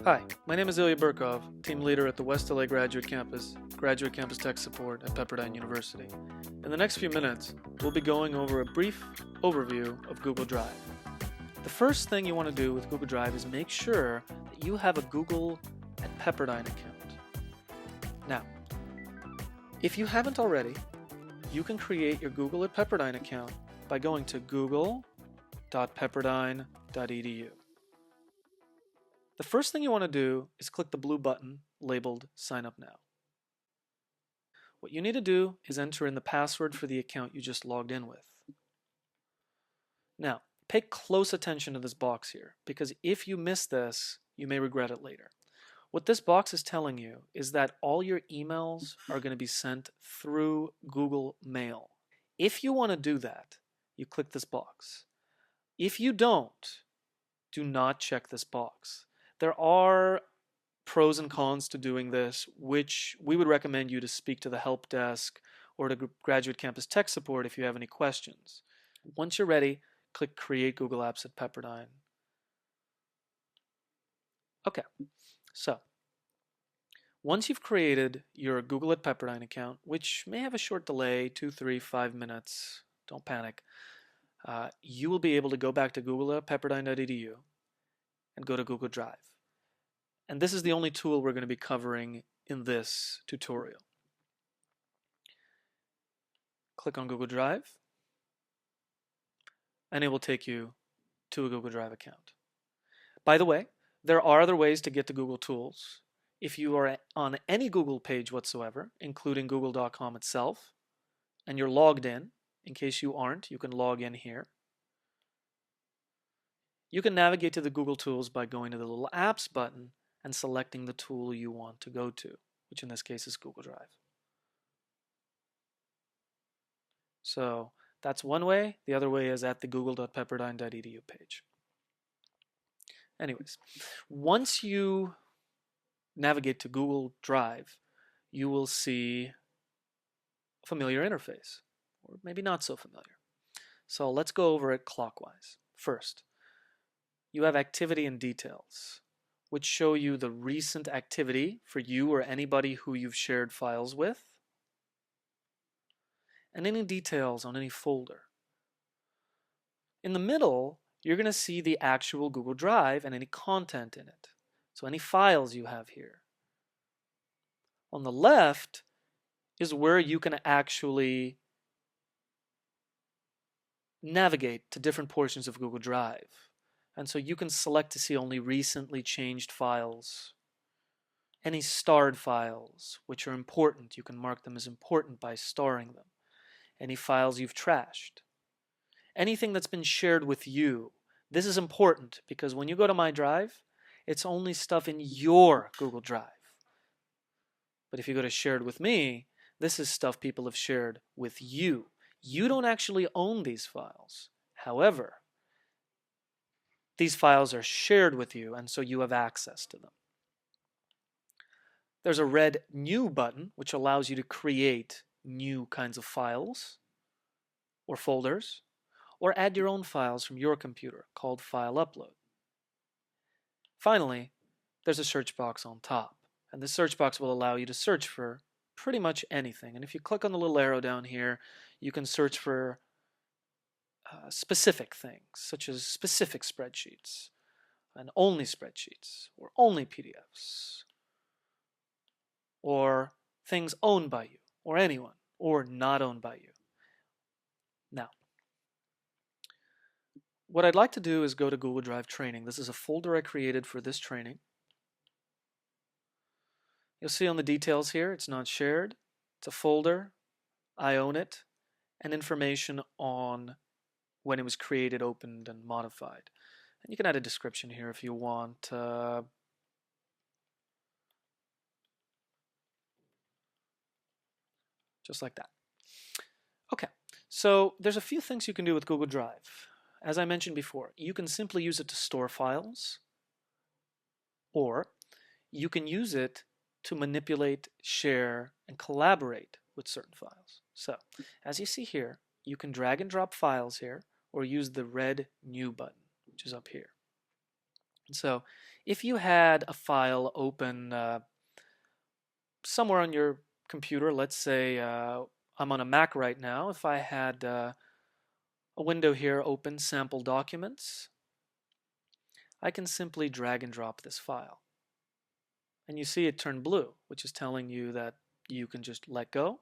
Hi, my name is Ilya Burkov, team leader at the West LA Graduate Campus Tech Support at Pepperdine University. In the next few minutes, we'll be going over a brief overview of Google Drive. The first thing you want to do with Google Drive is make sure that you have a Google at Pepperdine account. Now, if you haven't already, you can create your Google at Pepperdine account by going to google.pepperdine.edu. The first thing you want to do is click the blue button labeled Sign Up Now. What you need to do is enter in the password for the account you just logged in with. Now, pay close attention to this box here, because if you miss this, you may regret it later. What this box is telling you is that all your emails are going to be sent through Google Mail. If you want to do that, you click this box. If you don't, do not check this box. There are pros and cons to doing this, which we would recommend you to speak to the help desk or to Graduate Campus Tech Support if you have any questions. Once you're ready, click Create Google Apps at Pepperdine. Okay, so once you've created your Google at Pepperdine account, which may have a short delay, 2, 3, 5 minutes, don't panic, you will be able to go back to google.pepperdine.edu and go to Google Drive. And this is the only tool we're going to be covering in this tutorial. Click on Google Drive, and it will take you to a Google Drive account. By the way, there are other ways to get to Google Tools. If you are on any Google page whatsoever, including google.com itself, and you're logged in case you aren't, you can log in here. You can navigate to the Google Tools by going to the little Apps button and selecting the tool you want to go to, which in this case is Google Drive. So that's one way. The other way is at the google.pepperdine.edu page. Anyways, once you navigate to Google Drive, you will see a familiar interface, or maybe not so familiar. So let's go over it clockwise. First, you have activity and details, which show you the recent activity for you or anybody who you've shared files with, and any details on any folder. In the middle, you're going to see the actual Google Drive and any content in it. So any files you have here. On the left is where you can actually navigate to different portions of Google Drive. And so you can select to see only recently changed files. Any starred files, which are important, you can mark them as important by starring them. Any files you've trashed. Anything that's been shared with you. This is important because when you go to My Drive, it's only stuff in your Google Drive. But if you go to Shared with Me, this is stuff people have shared with you. You don't actually own these files. However, these files are shared with you, and so you have access to them. There's a red New button, which allows you to create new kinds of files or folders, or add your own files from your computer, called File Upload. Finally, there's a search box on top, and this search box will allow you to search for pretty much anything. And if you click on the little arrow down here, you can search for specific things, such as specific spreadsheets, and only spreadsheets, or only PDFs, or things owned by you, or anyone, or not owned by you. Now, what I'd like to do is go to Google Drive Training. This is a folder I created for this training. You'll see on the details here, it's not shared. It's a folder. I own it, and information on when it was created, opened, and modified. And you can add a description here if you want. Just like that. Okay, so there's a few things you can do with Google Drive. As I mentioned before, you can simply use it to store files, or you can use it to manipulate, share, and collaborate with certain files. So, as you see here, you can drag and drop files here, or use the red New button, which is up here. And so if you had a file open somewhere on your computer, let's say I'm on a Mac right now, if I had a window here open, sample documents, I can simply drag and drop this file. And you see it turn blue, which is telling you that you can just let go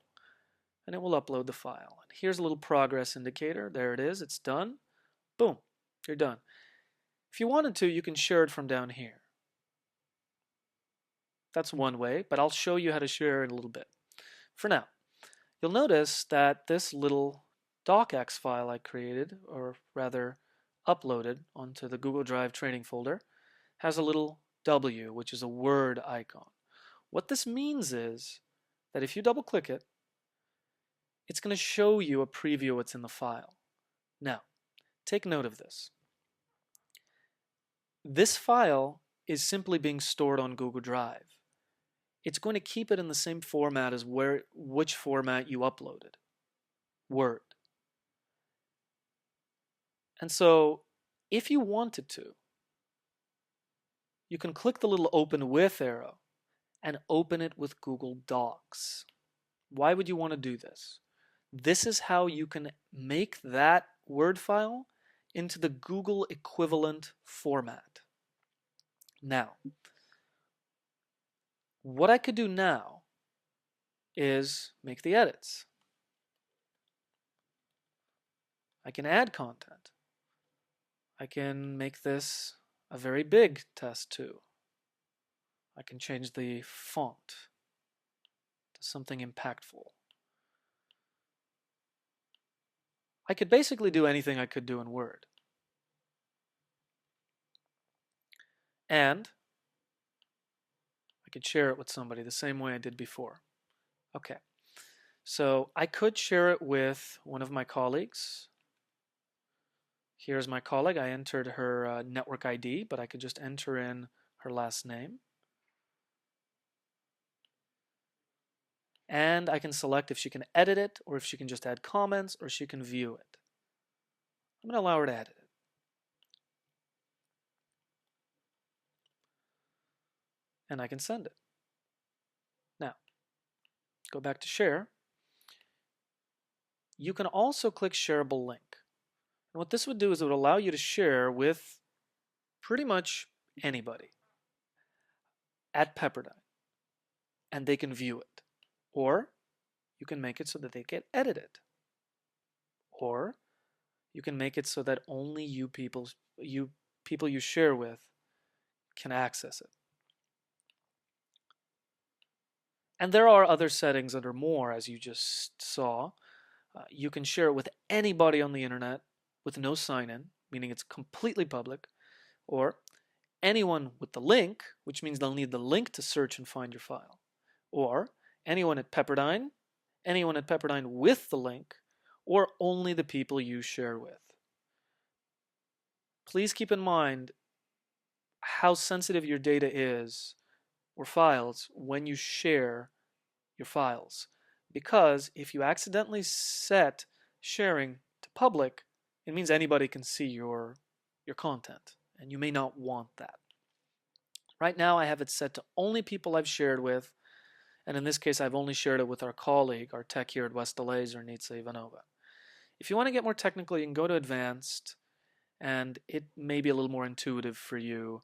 and it will upload the file. And here's a little progress indicator. There it is. It's done. Boom. You're done. If you wanted to, you can share it from down here. That's one way, but I'll show you how to share in a little bit. For now, you'll notice that this little docx file I created, or rather uploaded onto the Google Drive training folder, has a little W, which is a word icon. What this means is that if you double click it, it's going to show you a preview of what's in the file. Now, take note of this. This file is simply being stored on Google Drive. It's going to keep it in the same format as which format you uploaded, Word. And so, if you wanted to, you can click the little open with arrow and open it with Google Docs. Why would you want to do this? This is how you can make that Word file into the Google equivalent format. Now, what I could do now is make the edits. I can add content. I can make this a very big test too. I can change the font to something impactful. I could basically do anything I could do in Word. And I could share it with somebody the same way I did before. Okay, so I could share it with one of my colleagues. Here's my colleague. I entered her network ID, but I could just enter in her last name. And I can select if she can edit it, or if she can just add comments, or she can view it. I'm going to allow her to edit it. And I can send it. Now, go back to share. You can also click Shareable Link. And what this would do is it would allow you to share with pretty much anybody at Pepperdine, and they can view it. Or you can make it so that they can edit it. Or you can make it so that only you people you share with can access it. And there are other settings that are more, as you just saw. You can share it with anybody on the internet with no sign-in, meaning it's completely public, or anyone with the link, which means they'll need the link to search and find your file, or anyone at Pepperdine with the link, or only the people you share with. Please keep in mind how sensitive your data is, or files, when you share your files. Because if you accidentally set sharing to public, it means anybody can see your content, and you may not want that. Right now I have it set to only people I've shared with, and in this case I've only shared it with our colleague, our tech here at West LA, Zernitsa Ivanova. If you want to get more technical, you can go to Advanced, and it may be a little more intuitive for you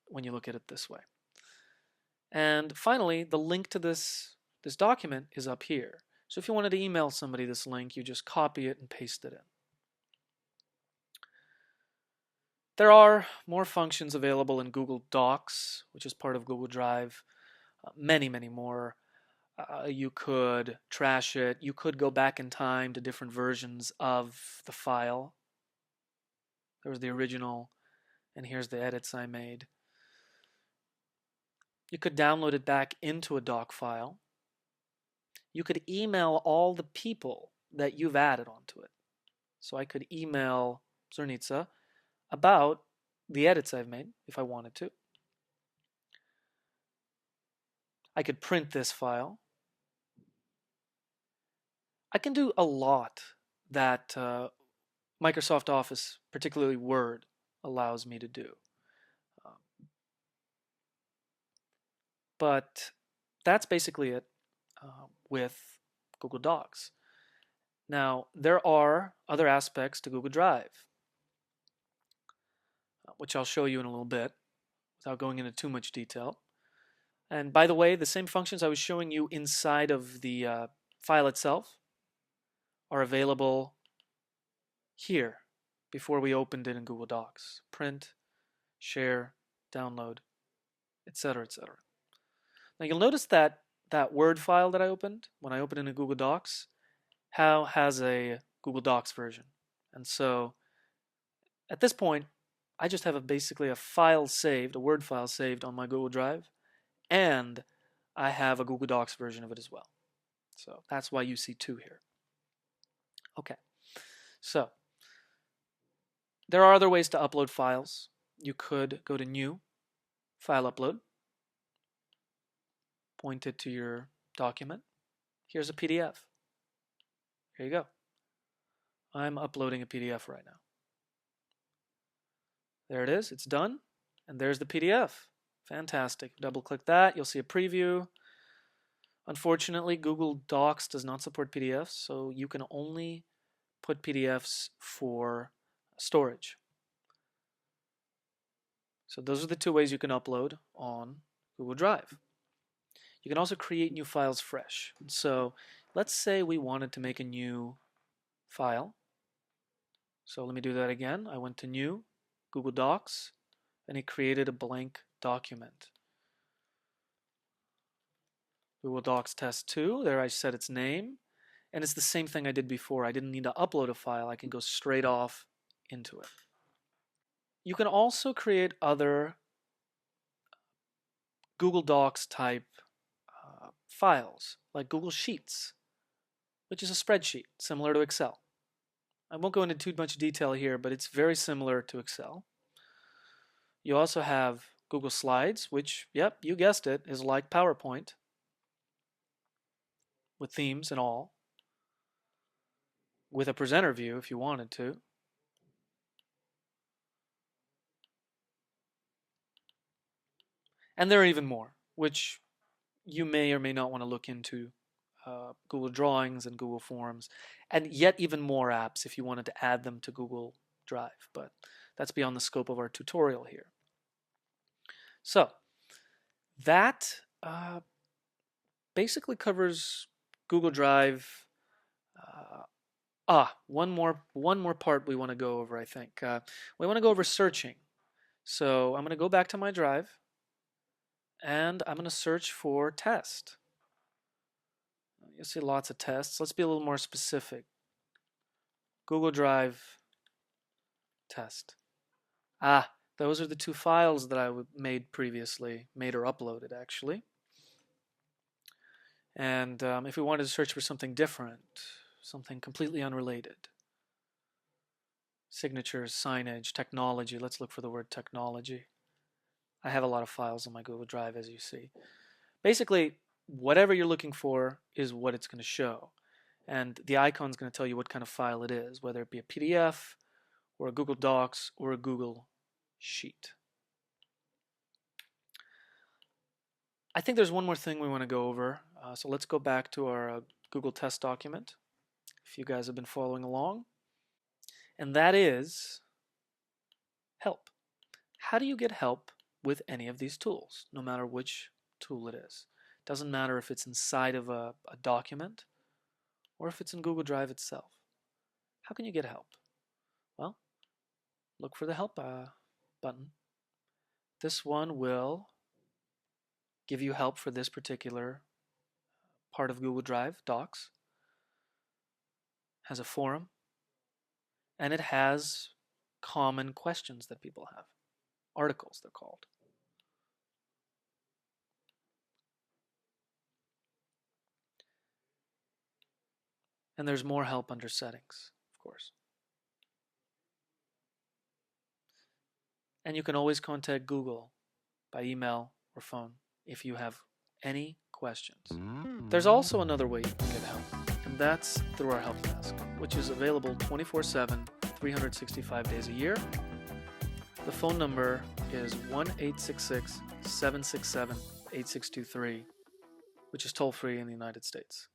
when you look at it this way. And finally, the link to this document is up here. So if you wanted to email somebody this link, you just copy it and paste it in. There are more functions available in Google Docs, which is part of Google Drive. Many, many more. You could trash it. You could go back in time to different versions of the file. There was the original, and here's the edits I made. You could download it back into a doc file. You could email all the people that you've added onto it. So I could email Zernitsa about the edits I've made if I wanted to. I could print this file. I can do a lot that Microsoft Office, particularly Word, allows me to do. But that's basically it with Google Docs. Now, there are other aspects to Google Drive, which I'll show you in a little bit without going into too much detail. And by the way, the same functions I was showing you inside of the file itself are available here before we opened it in Google Docs. Print, share, download, etc., etc. Now you'll notice that that Word file that I opened, when I opened it in Google Docs, has a Google Docs version. And so at this point, I just have basically a file saved, a Word file saved on my Google Drive, and I have a Google Docs version of it as well. So that's why you see two here. Okay, so there are other ways to upload files. You could go to New, File Upload, point it to your document. Here's a PDF. Here you go. I'm uploading a PDF right now. There it is. It's done. And there's the PDF. Fantastic. Double click that. You'll see a preview. Unfortunately, Google Docs does not support PDFs, so you can only put PDFs for storage. So those are the two ways you can upload on Google Drive. You can also create new files fresh. So let's say we wanted to make a new file. So let me do that again. I went to New, Google Docs, and it created a blank document. Google Docs Test 2, there I set its name, and it's the same thing I did before. I didn't need to upload a file. I can go straight off into it. You can also create other Google Docs type files, like Google Sheets, which is a spreadsheet similar to Excel. I won't go into too much detail here, but it's very similar to Excel. You also have Google Slides, which, yep, you guessed it, is like PowerPoint, with themes and all, with a presenter view if you wanted to. And there are even more, which you may or may not want to look into. Google Drawings and Google Forms, and yet even more apps if you wanted to add them to Google Drive, but that's beyond the scope of our tutorial here. So that basically covers Google Drive. One more part we want to go over, I think. We want to go over searching. So I'm going to go back to my drive, and I'm going to search for test. You'll see lots of tests. Let's be a little more specific. Google Drive test. Those are the two files that I made previously, made or uploaded actually. And if we wanted to search for something different, something completely unrelated, signatures, signage, technology, let's look for the word technology. I have a lot of files on my Google Drive, as you see. Basically, whatever you're looking for is what it's going to show. And the icon is going to tell you what kind of file it is, whether it be a PDF or a Google Docs or a Google Sheet. I think there's one more thing we want to go over. So let's go back to our Google test document, if you guys have been following along. And that is help. How do you get help with any of these tools, no matter which tool it is? Doesn't matter if it's inside of a document or if it's in Google Drive itself. How can you get help? Well, look for the help button. This one will give you help for this particular part of Google Drive, Docs. Has a forum, and it has common questions that people have. Articles, they're called. And there's more help under settings, of course. And you can always contact Google by email or phone if you have any questions. There's also another way you can get help, and that's through our help desk, which is available 24/7, 365 days a year. The phone number is 1-866 767-8623, which is toll-free in the United States.